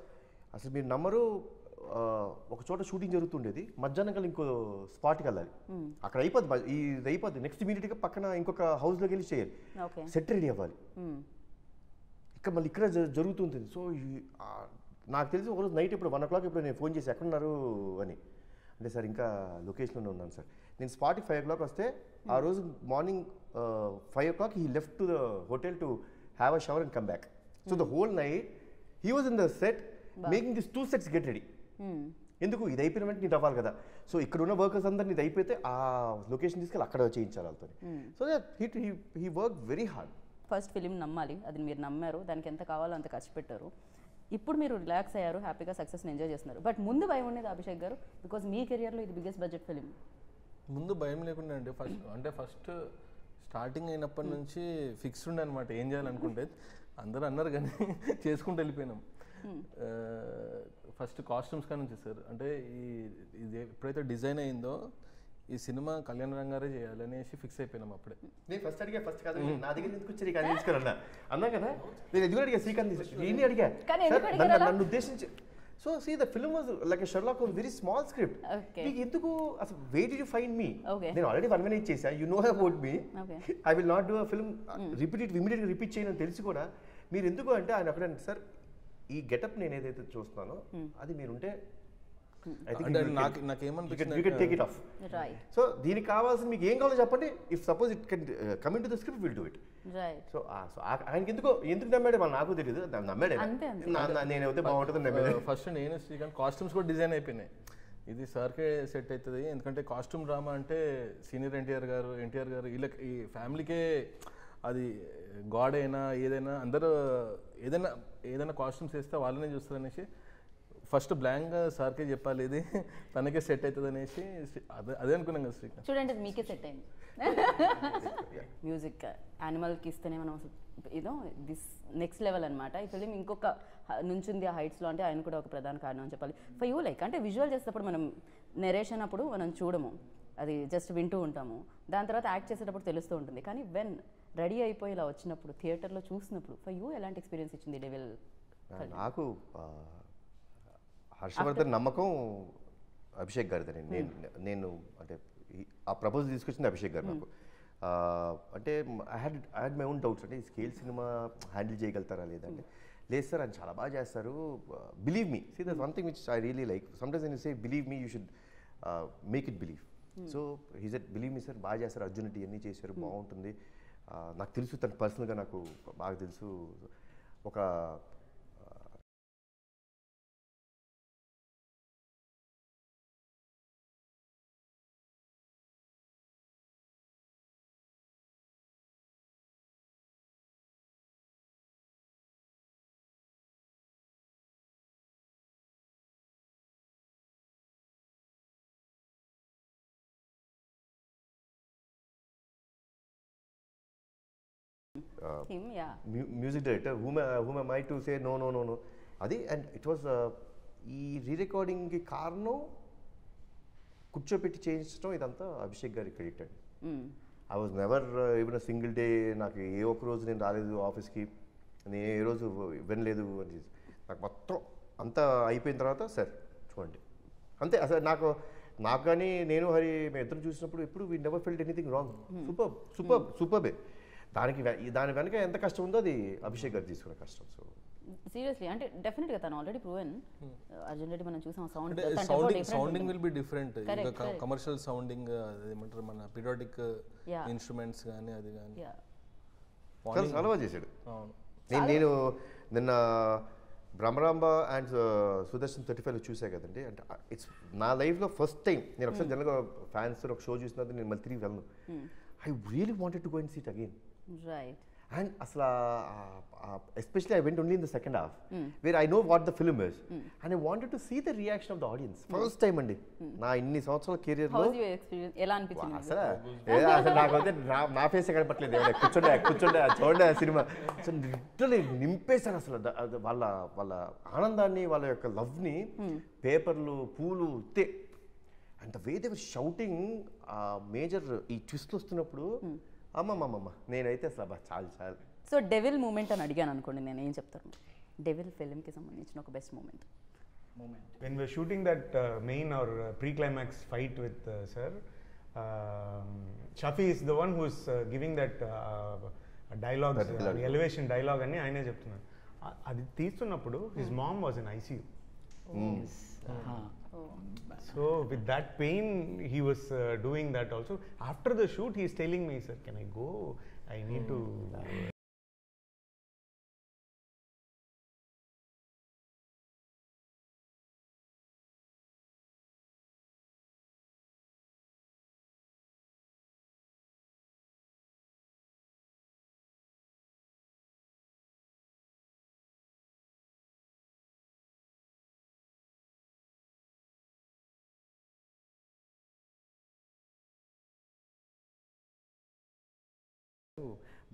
అసలు మీరు నమ్మరు, ఒక చోట షూటింగ్ జరుగుతుండేది, మధ్యాహ్నం కల్లా ఇంకో స్పాట్కి వెళ్ళాలి, అక్కడ అయిపోద్ది, ఇది అయిపోద్ది, నెక్స్ట్ ఇమీడియట్గా పక్కన ఇంకొక హౌస్లోకి వెళ్ళి చేయాలి, సెట్ రెడీ అవ్వాలి, ఇక్కడ మళ్ళీ ఇక్కడ జరుగుతుంటుంది. సో నాకు తెలిసి ఒకరోజు నైట్ ఇప్పుడు 1 o'clock ఇప్పుడు నేను ఫోన్ చేసి ఎక్కడున్నారు అని అంటే, సార్ ఇంకా లొకేషన్లోనే ఉన్నాను సార్. నేను స్పాట్కి 5 o'clock వస్తే ఆ రోజు morning 5 o'clock he left to the hotel to have a shower and come back. So the whole night he was in the set making this 2 sets get ready. ఎందుకు ఇది అయిపోయిన వెంటనే నీకు అవ్వాలి కదా. సో ఇక్కడ ఉన్న వర్కర్స్ అందరినీ ఇది అయిపోతే ఆ లొకేషన్ తీసుకెళ్ళి అక్కడ చేయించాలి వాళ్ళతో. So he work very hard. First film నమ్మాలి, అది మీరు నమ్మారు, దానికి ఎంత కావాలో అంత ఖర్చు పెట్టారు. ఇప్పుడు మీరు రిలాక్స్ అయ్యారు, హ్యాపీగా సక్సెస్ని ఎంజాయ్ చేస్తున్నారు. బట్ ముందు భయం ఉండేది అభిషేక్ గారు, బికాజ్ మీ కెరియర్లో ఇది బిగ్గెస్ట్ బడ్జెట్ ఫిలిం. ముందు భయం లేకుండా అండి. ఫస్ట్ స్టార్టింగ్ అయినప్పటి నుంచి ఫిక్స్డ్ ఉండే అనమాట ఏం చేయాలనుకుంటే. అందరూ అన్నారు కానీ చేసుకుంటూ వెళ్ళిపోయినాం. ఫస్ట్ కాస్ట్యూమ్స్ కానీ నుంచి సార్, అంటే ఇది ఎప్పుడైతే డిజైన్ అయిందో ఈ సినిమా కళ్యాణ్ రామ్ గారే చేయాలి అనేసి ఫిక్స్ అయిపోయినాం అప్పుడే. నేను ఫస్ట్ అడిగా, ఫస్ట్ కాదు నా దగ్గర ఎందుకు వచ్చి శ్రీకాంత్ తీసుకురన్నా అన్నా కదా, నేను ఎదుగు అడిగా శ్రీకాంత్ నేను అడిగా నన్ను ఉద్దేశించి. So see the film was like a Sherlock Holmes, very small script. మీకు ఎందుకు అసలు వెయిట్ యూ ఫైండ్ మీ, నేను ఆల్రెడీ 1 minute చేసా, you know about me, I will not do a film ఇమీడియట్గా రిపీట్ చేయని తెలిసి కూడా మీరు ఎందుకు అంటే ఆయన అక్కడంటే, సార్ ఈ గెటప్ నేను ఏదైతే చూస్తున్నానో అది మీరుంటే సో దీనికి కావాల్సిన మీకు ఏం కావాలో చెప్పండి. If suppose it can coming to the script will do it. So ఆయనకి ఎందుకు నమ్మాడు వాళ్ళు నాకు తెలియదు, నమ్మాడే నేనైతే బాగుంటుంది నమ్మాడు. ఫస్ట్ నేను శ్రీకాంత్ కాస్ట్యూమ్స్ కూడా డిజైన్ అయిపోయినాయి, ఇది సార్కే సెట్ అవుతుంది. ఎందుకంటే కాస్ట్యూమ్ డ్రామా అంటే సీనియర్ ఎన్టీఆర్ గారు వీళ్ళకి ఈ ఫ్యామిలీకే అది గాడ్ అయినా ఏదైనా అందరూ ఏదైనా కాస్ట్యూమ్స్ వేస్తే వాళ్ళనే చూస్తారు అనేసి ఫస్ట్ బ్లాంక్గా సార్కే చెప్పాలి, ఇది తనకే సెట్ అవుతుంది అనేసి అదే అనుకున్నాం కదా శ్రీకాంత్. చూడండి అది మీకే సెట్ అయింది. మ్యూజిక్ యానిమల్కి ఇస్తేనే మనం ఏదో దిస్ నెక్స్ట్ లెవెల్ అనమాట. ఈ ఫిలిం ఇంకొక నుంచింది ఆ హైట్స్లో, అంటే ఆయన కూడా ఒక ప్రధాన కారణం అని చెప్పాలి. ఫర్ యూ లైక్ అంటే విజువల్ చేసేటప్పుడు మనం నెరేషన్ అప్పుడు మనం చూడము, అది జస్ట్ వింటూ ఉంటాము, దాని తర్వాత యాక్ట్ చేసేటప్పుడు తెలుస్తూ ఉంటుంది. కానీ వెన్ రెడీ అయిపోయి ఇలా వచ్చినప్పుడు థియేటర్లో చూసినప్పుడు ఫర్ యూ ఎలాంటి ఎక్స్పీరియన్స్ ఇచ్చింది డెవిల్? నాకు హర్షవర్ధన్ నమ్మకం అభిషేక్ గారిదని. నేను అంటే ఆ ప్రపోజల్ తీసుకొచ్చింది అభిషేక్ గారు నాకు. అంటే I had my own doubts, అంటే ఈ స్కేల్ సినిమా హ్యాండిల్ చేయగలుగుతారా లేదంటే, లేదు సార్ ఆయన చాలా బాగా చేస్తారు, believe me. See that's one thing which I really like, sometimes when you say believe me you should make it believe. So he said believe me sir, బాగా చేస్తారు, అర్జునిటీ అన్నీ చేశారు, బాగుంటుంది. నాకు తెలుసు తను పర్సనల్గా నాకు బాగా తెలుసు. ఒక music director whom am I to say no. అది అండ్ ఇట్ వాజ్ ఈ రీరికార్డింగ్కి కారణం కూర్చోపెట్టి చేయించడం ఇదంతా అభిషేక్ గారి క్రెడిట్ అండి. I was never even single day, నాకు ఏ ఒక్క రోజు నేను రాలేదు ఆఫీస్కి, నేను ఏ రోజు వినలేదు అని. నాకు మొత్తం అంతా అయిపోయిన తర్వాత సార్ చూడండి అంతే. అసలు నాకు కానీ నేను హరి మేము ఇద్దరు చూసినప్పుడు ఎప్పుడు we never felt anything wrong. సూపర్బే. దాని వెనక ఎంత కష్టం ఉందో అది అభిషేక్ గారు తీసుకునే కష్టం. సో సీరియస్లీ అంటే డెఫినెట్గా తను ఆల్రెడీ ప్రూవెన్. అర్జున్ రెడ్డి మనం చూసాం, sounding will be different. Commercial sounding ఏమంటారు, మన పీరియాడిక్ ఇన్స్ట్రుమెంట్స్ కానీ అది కానీ చాలా బాగా చేశాడు. నేను నిన్న బ్రహ్మరాంబ అండ్ సుదర్శన్ 35 చూసా కదండి. అంటే ఇట్స్ నా లైఫ్లో ఫస్ట్ టైం నేను ఒకసారి జనరల్గా ఫ్యాన్స్ ఒక షో చూసినది నేను మళ్ళీ తిరిగి వెళ్ళను. I really wanted to go and see it again. Right. And asla, especially I went only in the second half, where I know what the film is, and I wanted to see the reaction of the audience. First time andi, na inni సంవత్సరాల career లో. How was your experience? ఎలా అనిపించింది? అసలు నాకైతే నా face ఎక్కడ పట్టలేదు. కూర్చోండి చూడండి ఆ సినిమా. సో లిటరలీ నింపేశారు అసలు వాళ్ళ ఆనందాన్ని, వాళ్ళ యొక్క లవ్ని, పేపర్లు, పూలు, and the way they were shouting major ఈ ట్విస్ట్ వస్తున్నప్పుడు అమ్మమ్మమ్మ నేనైతే అసలు చాలు. సో డెవిల్ మూమెంట్ అని అడిగాను అనుకోండి, నేను ఏం చెప్తాను? డెవిల్ ఫిల్మ్కి సంబంధించిన ఒక best moment. When we're shooting that main or pre-climax fight with sir, Shafi is the one who's giving that dialogue, the elevation dialogue అని ఆయనే చెప్తున్నారు. అది తీస్తున్నప్పుడు his mom was in ICU. So with that pain he was doing that also. After the shoot he is telling me, sir, can I go? I need to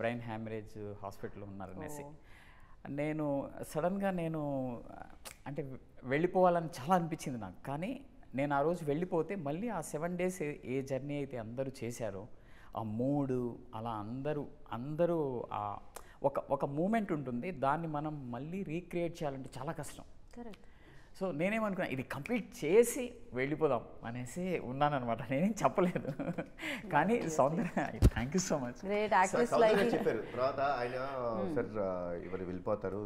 brain haemorrhage హాస్పిటల్లో ఉన్నారనేసి నేను సడన్గా అంటే వెళ్ళిపోవాలని చాలా అనిపించింది నాకు. కానీ నేను ఆ రోజు వెళ్ళిపోతే మళ్ళీ ఆ 7 days ఏ జర్నీ అయితే అందరూ చేశారో ఆ మూడు అలా అందరూ ఒక మూమెంట్ ఉంటుంది, దాన్ని మనం మళ్ళీ రీక్రియేట్ చేయాలంటే చాలా కష్టం. కరెక్ట్. సో నేనేమనుకున్నా, ఇది కంప్లీట్ చేసి వెళ్ళిపోదాం అనేసి ఉన్నానన్నమాట. నేనేం చెప్పలేదు. కానీ Soundarya, thank you so much. Great actress like చెప్పారు. తర్వాత ఆయన సార్ ఇవాళ వెళ్ళిపోతారు,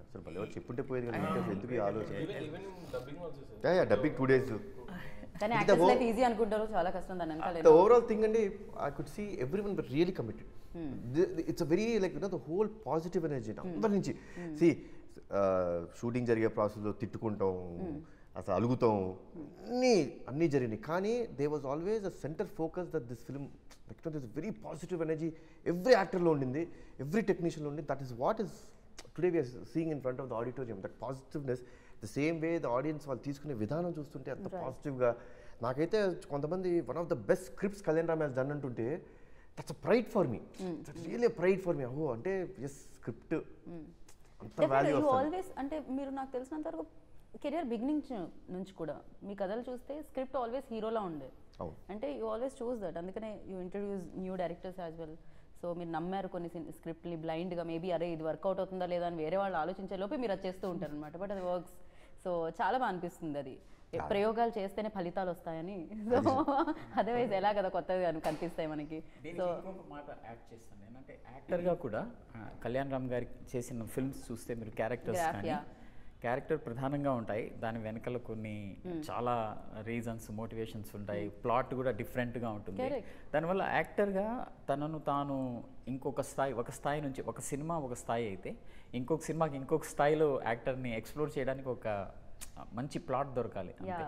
అసలు భలే చెప్పుంటే పోయేది కదా, ఎందుకు ఈ ఆలోచన. Dubbing 2 days. కానీ యాక్టర్స్ లైఫ్ ఈజీ అనుకుంటారు, చాలా కష్టం దాని వెనకాల. The overall thing and I could see everyone were really committed. It's a very the whole positive energy అందరి నుంచి. See, షూటింగ్ జరిగే ప్రాసెస్లో తిట్టుకుంటాం, అసలు అలుగుతాం, అన్నీ జరిగినాయి. కానీ they was always a centre focus that this film this very positive energy every యాక్టర్లో ఉండింది, ఎవ్రీ టెక్నీషియన్లో ఉండింది. That is what is today we are seeing in front of the auditorium. That positiveness, the same way the audience వాళ్ళు తీసుకునే విధానం చూస్తుంటే అంత పాజిటివ్గా. నాకైతే కొంతమంది one of the best scripts Kalyan Ram has done అంటుంటే that's a pride for me, that's really pride for మీ. ఓ అంటే ఎస్ స్క్రిప్ట్ ఆల్వేస్. అంటే మీరు నాకు తెలిసినంత వరకు కెరియర్ బిగినింగ్ నుంచి కూడా మీ కథలు చూస్తే స్క్రిప్ట్ ఆల్వేస్ హీరోలా ఉండే. అంటే యూ ఆల్వేస్ చూస్ దట్. అందుకనే you introduce new directors as well. So మీరు నమ్మారు కొన్ని స్క్రిప్ట్ని బ్లైండ్గా, మేబీ అరే ఇది వర్కౌట్ అవుతుందా లేదా అని వేరే వాళ్ళు ఆలోచించే లోపే మీరు అది చేస్తూ ఉంటారు అనమాట. బట్ అది వర్క్స్. సో చాలా బాగా అనిపిస్తుంది అది. ప్రయోగాలు చేస్తేనే ఫలితాలు వస్తాయని. సో అదర్వైజ్ ఎలా కదా కొత్తగా కనిపిస్తాయి మనకి. సో మాట యాడ్ చేస్తాను నేనంటే, యాక్టర్గా కూడా కళ్యాణ్ రామ్ గారి చేసిన ఫిల్మ్స్ చూస్తే మీరు క్యారెక్టర్ ప్రధానంగా ఉంటాయి, దాని వెనకాల కొన్ని చాలా రీజన్స్, మోటివేషన్స్ ఉంటాయి, ప్లాట్ కూడా డిఫరెంట్గా ఉంటుంది. దానివల్ల యాక్టర్గా తనను తాను ఒక స్థాయి నుంచి, ఒక సినిమా ఒక స్థాయి అయితే ఇంకొక సినిమాకి ఇంకొక స్థాయిలో యాక్టర్ని ఎక్స్ప్లోర్ చేయడానికి ఒక మంచి ప్లాట్ దొరకాలి అంతే.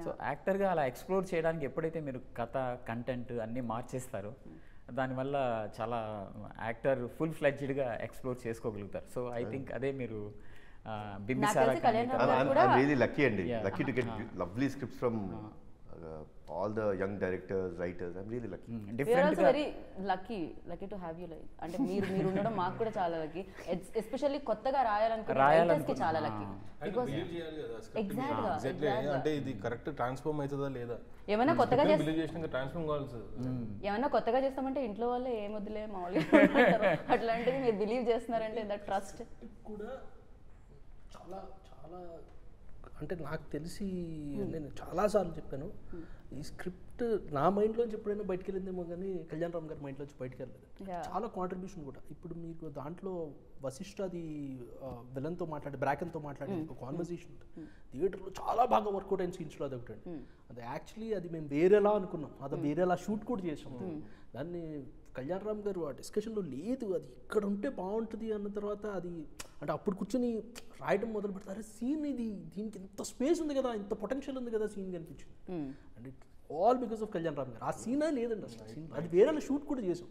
సో యాక్టర్గా అలా ఎక్స్ప్లోర్ చేయడానికి ఎప్పుడైతే మీరు కథ, కంటెంట్ అన్నీ మార్చేస్తారో దానివల్ల చాలా యాక్టర్ ఫుల్ ఫ్లెడ్జ్డ్గా ఎక్స్ప్లోర్ చేసుకోగలుగుతారు. సో ఐ థింక్ అదే మీరు బింబిసారా really lucky అండి, lucky to get lovely scripts from all the young directors, writers. I'm really lucky. We are also very lucky to have you. Like అంటే మీరు ఉండడం మాకు కూడా చాలా లక్కీ. ఎస్పెషల్లీ కొత్తగా రాయాలనుకునే రైటర్స్ కి చాలా లక్కీ. బికాజ్ ఎగ్జాక్ట్లీ అంటే ఇది కరెక్ట్ ట్రాన్స్ఫార్మ్ అవుతుందా లేదా, ఏమైనా కొత్తగా ట్రాన్స్ఫార్మ్ కావాలి. ఏమైనా కొత్తగా చేస్తామంటే ఇంట్లో వాళ్ళే ఏమొద్దులే మామూలుగా అట్లాంటిది మీరు బిలీవ్ చేస్తున్నారంటే దట్ ట్రస్ట్ కూడా చాలా చాలా. అంటే నాకు తెలిసి నేను చాలాసార్లు చెప్పాను, ఈ స్క్రిప్ట్ నా మైండ్లోంచి ఎప్పుడైనా బయటకు వెళ్ళిందేమో కానీ కళ్యాణ్ రామ్ గారి మైండ్లోంచి బయటకు వెళ్ళలేదు. చాలా కాంట్రిబ్యూషన్ కూడా. ఇప్పుడు మీకు దాంట్లో వశిష్ఠ అది విలన్తో మాట్లాడి, బ్రాకెన్తో మాట్లాడి ఒక కాన్వర్సేషన్ ఉంటుంది థియేటర్లో, చాలా బాగా వర్కౌట్ అయిన సీన్స్లో అది ఒకటి. అది యాక్చువల్లీ అది మేము వేరేలా అనుకున్నాం, అది వేరేలా షూట్ కూడా చేసాం. దాన్ని కళ్యాణ్ రామ్ గారు ఆ డిస్కషన్లో లేదు, అది ఇక్కడ ఉంటే బాగుంటుంది అన్న తర్వాత అది అంటే అప్పుడు కూర్చొని రాయడం మొదలు పెడతారు. సీన్ ఇది, దీనికి ఇంత స్పేస్ ఉంది కదా, ఇంత పొటెన్షియల్ ఉంది కదా సీన్ కనిపించింది. And it all because of Kalyan Ram గారు. ఆ సీనే లేదండి అసలు, సీన్ అది వేరే షూట్ కూడా చేసాం.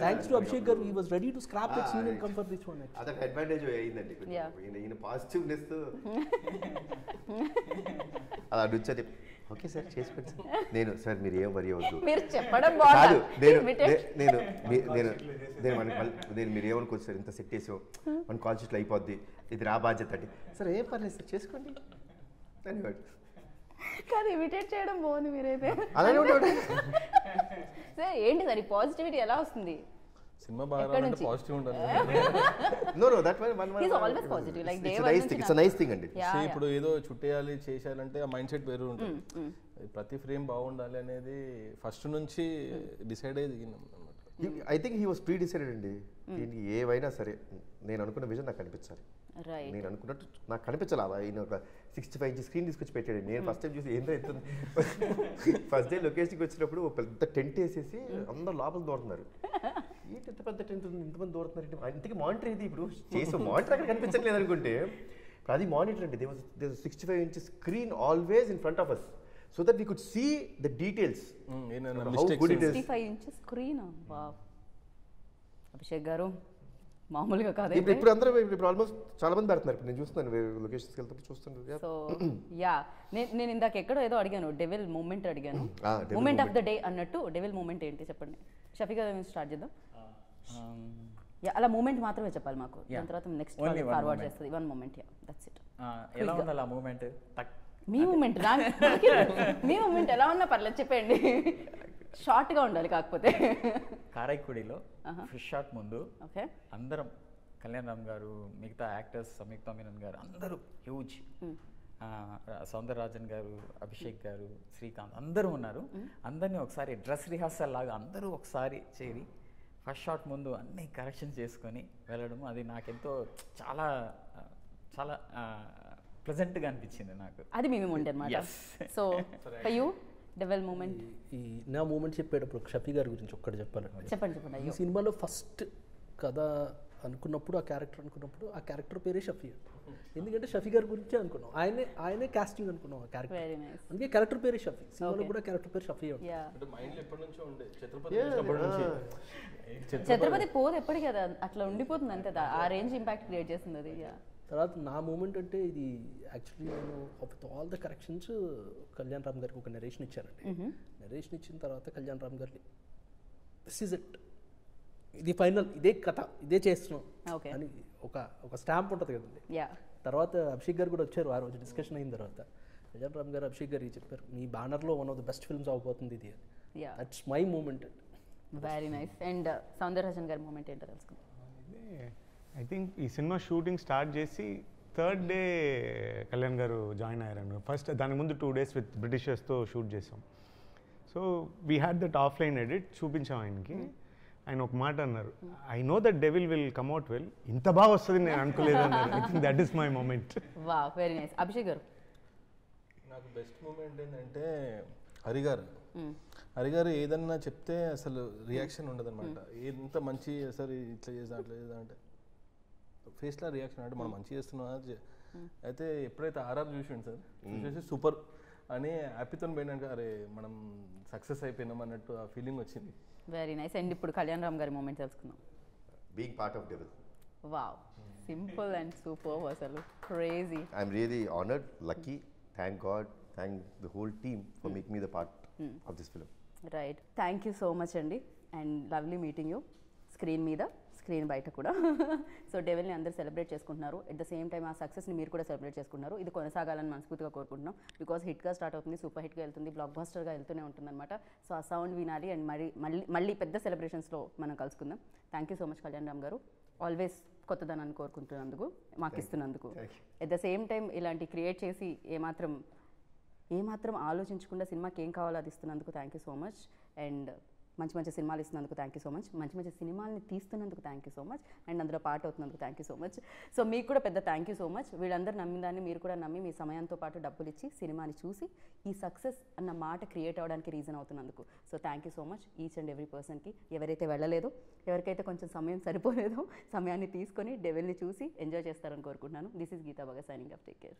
థ్యాంక్స్ టు అభిషేక్ గారు he was ready to scrap that scene and come for this one. అదొక అడ్వాంటేజ్ అయిందండి ఈయన పాజిటివ్నెస్ అలా అడుగుతుంది. ఓకే సార్ చేసుకోండి సార్. నేను సార్ మీరు ఏం వరి అవ్వద్దు మీరు చెప్పడం కాదు, బాగుంది. నేను మీరు ఏమనుకోవచ్చు సార్, ఇంత సెట్ చేసాం మన కాన్షియస్లో అయిపోద్ది, ఇది రా బాధ్యత అంటే సరే ఏం పర్లేదు సార్ చేసుకోండి అనేవాడు. కాదు ఇమిటేట్ చేయడం బాగుంది మీరైతే. అలానే ఉంటాడు. సార్ ఏంటి సార్ ఈ పాజిటివిటీ ఎలా వస్తుంది? సినిమా బాగా పాజిటివ్ ఉండాలి. No, that one. He's always positive. Like it's a nice thing. It's a nice thing అండి. ఇప్పుడు ఏదో చుట్టేయాలి చేసేయాలంటే ఆ మైండ్ సెట్ వేరు ఉంటుంది. ప్రతి ఫ్రేమ్ బాగుండాలి అనేది ఫస్ట్ నుంచి డిసైడ్ అయ్యి దిగినాం అన్నమాట. I think he was pre decided అండి. దీనికి ఏవైనా సరే నేను అనుకున్న విజన్ నాకు కనిపించాలి, నేను అనుకున్నట్టు నాకు కనిపించాలి. ఆయన ఒక 65 ఇంచ్ స్క్రీన్ తీసుకొచ్చి పెట్టాడు. నేను ఫస్ట్ టైం చూసి ఏంటో ఎత్తుంది. ఫస్ట్ డే లొకేషన్కి వచ్చినప్పుడు పెద్ద టెంట్ వేసేసి అందరు లోపల దూరుతున్నారు. ఏంటి ఎంత పెద్ద టెంట్ ఉంది, ఇంతమంది దూరుతున్నారు, ఇంతకీ మానిటర్ ఇది ఇప్పుడు చేసే మానిటర్ అక్కడ కనిపించట్లేదు అనుకుంటే అది మానిటర్ అండి. They 65 inch screen always in front of us so that we could see the details. How good it is. 65 inch screen. Wow Abhishek garu మామూలుగా కాదు. ఇప్పుడు అందరూ ఇప్పుడు ఆల్మోస్ట్ చాలా మంది పెడుతున్నారు. ఇప్పుడు నేను చూస్తున్నాను లొకేషన్స్కి వెళ్తే చూస్తున్నాను. సో యా నేను ఇందాక ఎక్కడో ఏదో అడిగాను, డెవిల్ మూమెంట్ అడిగాను. మూమెంట్ ఆఫ్ ద డే అన్నట్టు డెవిల్ మూమెంట్ ఏంటి చెప్పండి. షఫీ గారు స్టార్ట్ చేద్దాం. అలా మూమెంట్ మాత్రమే చెప్పాలి మాకు, దాని తర్వాత నెక్స్ట్ ఫార్వర్డ్ చేస్తుంది. One moment, ya that's it. ఎలా ఉండాలి ఆ మూమెంట్? మీ మూమెంట్ మీ మూమెంట్ ఎలా ఉన్నా పర్లేదు చెప్పండి. షార్ట్గా ఉండాలి కాకపోతే. కారైక్కుడిలో ఫిష్ షాట్ ముందు ఓకే అందరం కళ్యాణ్ రామ్ గారు, మిగతా యాక్టర్స్ సంయుక్త మీనన్ గారు అందరూ హ్యూజ్, సౌందరరాజన్ గారు, అభిషేక్ గారు, శ్రీకాంత్ అందరూ ఉన్నారు. అందరినీ ఒకసారి డ్రెస్ రిహార్సల్ లాగా అందరూ ఒకసారి చేరి ఫస్ట్ షాట్ ముందు అన్ని కరెక్షన్ చేసుకొని వెళ్ళడం అది నాకెంతో చాలా చాలా ప్లెజెంట్గా అనిపించింది నాకు. అది మీ మూమెంట్ అన్నమాట. So for you devil moment. ఈ నా మూమెంట్ చెప్పేటప్పుడు షఫీ గారి గురించి ఒక్కటి చెప్పాలండి. చెప్పండి. ఈ సినిమాలో ఫస్ట్ కథ అనుకున్నప్పుడు ఆ క్యారెక్టర్ పేరే షఫీ. ఎందుకంటే షఫీ గారి గురించి అనుకున్నాం, ఆయనే కాస్టింగ్ అనుకున్నాం ఆ క్యారెక్టర్. అందుకే క్యారెక్టర్ పేరే షఫీ. సినిమాలో కూడా క్యారెక్టర్ పేరు షఫీ. ఛత్రపతి పోదు ఎప్పటికీ కదా అట్లా ఉండిపోతుంది అంతే, ఆ రేంజ్ ఇంపాక్ట్ క్రియేట్ చేస్తుంది అది. తర్వాత నా మూమెంట్ అంటే ఇది యాక్చువల్లీ నేను with all the corrections Kalyan Ram గారికి ఒక నెరేషన్ ఇచ్చానండి. నెరేషన్ ఇచ్చిన తర్వాత కళ్యాణ్ రామ్ గారిని దిస్ ఈజ్ ఇట్, ఇది ఫైనల్, ఇదే కథ, ఇదే చేస్తున్నాం అని ఒక స్టాంప్ ఉంటుంది కదండి. తర్వాత అభిషేక్ గారు కూడా వచ్చారు ఆ రోజు డిస్కషన్ అయిన తర్వాత. కళ్యాణ్ రామ్ గారు అభిషేక్ గారికి చెప్పారు, మీ బ్యానర్లో one of the best films అవబోతుంది ఇది. That's my moment. Very nice. And Soundararajan గారి మూమెంట్ ఏంటో తెలుసుకుందాం. ఐ థింక్ ఈ సినిమా షూటింగ్ స్టార్ట్ చేసి థర్డ్ డే కళ్యాణ్ గారు జాయిన్ అయ్యారు. ఫస్ట్ దాని ముందు 2 days విత్ బ్రిటిషర్స్తో షూట్ చేసాం. So we had that offline edit చూపించాం ఆయనకి. ఆయన ఒక మాట అన్నారు, I know that Devil will come out well, ఇంత బాగా వస్తుంది నేను అనుకోలేదు అన్నారు. I think that is my moment. Wow very nice. Abhishek garu నాకు బెస్ట్ మూమెంట్ ఏంటంటే హరిగారు ఏదన్నా చెప్తే అసలు రియాక్షన్ ఉండదు అనమాట. ఎంత మంచి అసలు ఇట్లా చేద్దాం అట్లా చేద్దాం అంటే ఫేస్లో రియాక్షన్ అంటే మనం మంచి చేస్తున్నాం. అయితే ఎప్పుడైతే ఆర్ఆర్ చూసాను సార్, చూసేసి సూపర్ అని హ్యాపీతో పోయినాక అరే మనం సక్సెస్ అయిపోయినాం అన్నట్టు ఆ ఫీలింగ్ వచ్చింది. Very nice. అండ్ ఇప్పుడు కళ్యాణ్ రామ్ గారి మూమెంట్ తెలుసుకుందాం. Being part of Devil. Wow simple and super, అసలు crazy. I'm really honoured, lucky, thank God, thank the whole team for making me the part of this film. Right, thank you so much అండి. And lovely meeting you screen మీద, screen బయట కూడా. So డెవిల్ని అందరూ celebrate చేసుకుంటున్నారు. At the same time ఆ సక్సెస్ని మీరు కూడా సెలబ్రేట్ చేసుకుంటున్నారు. ఇది కొనసాగాలని మనస్ఫూర్తిగా కోరుకుంటున్నాం. బికాస్ హిట్గా స్టార్ట్ అవుతుంది, సూపర్ హిట్గా వెళ్తుంది, బ్లాక్ బస్టర్గా వెళ్తూనే ఉంటుందన్నమాట. సో ఆ సౌండ్ వినాలి అండ్ మళ్ళీ పెద్ద సెలబ్రేషన్స్లో మనం కలుసుకుందాం. Thank you so much Kalyan Ram గారు, ఆల్వేస్ కొత్తదనాన్ని కోరుకుంటున్నందుకు, మాకు ఇస్తున్నందుకు. ఎట్ ద సేమ్ టైం ఇలాంటి క్రియేట్ చేసి ఏమాత్రం ఆలోచించకుండా సినిమాకి ఏం కావాలో అది ఇస్తున్నందుకు thank you so much. And మంచి సినిమాలు ఇస్తున్నందుకు థ్యాంక్ యూ సో మచ్. మంచి సినిమాల్ని తీస్తున్నందుకు thank you so much. And అందులో పార్ట్ అవుతున్నందుకు thank you so much. So మీకు కూడా పెద్ద థ్యాంక్ యూ సో మచ్. వీళ్ళందరూ నమ్మిన దాన్ని మీరు కూడా నమ్మి మీ సమయంతో పాటు డబ్బులు ఇచ్చి సినిమాని చూసి ఈ సక్సెస్ అన్న మాట క్రియేట్ అవ్వడానికి రీజన్ అవుతున్నందుకు. So thank you so much each and every పర్సన్కి. ఎవరైతే వెళ్ళలేదో, ఎవరికైతే కొంచెం సమయం సరిపోలేదో, సమయాన్ని తీసుకొని డెవిల్ని చూసి ఎంజాయ్ చేస్తారని కోరుకుంటున్నాను. This is Geeta Bhagat signing off. Take care.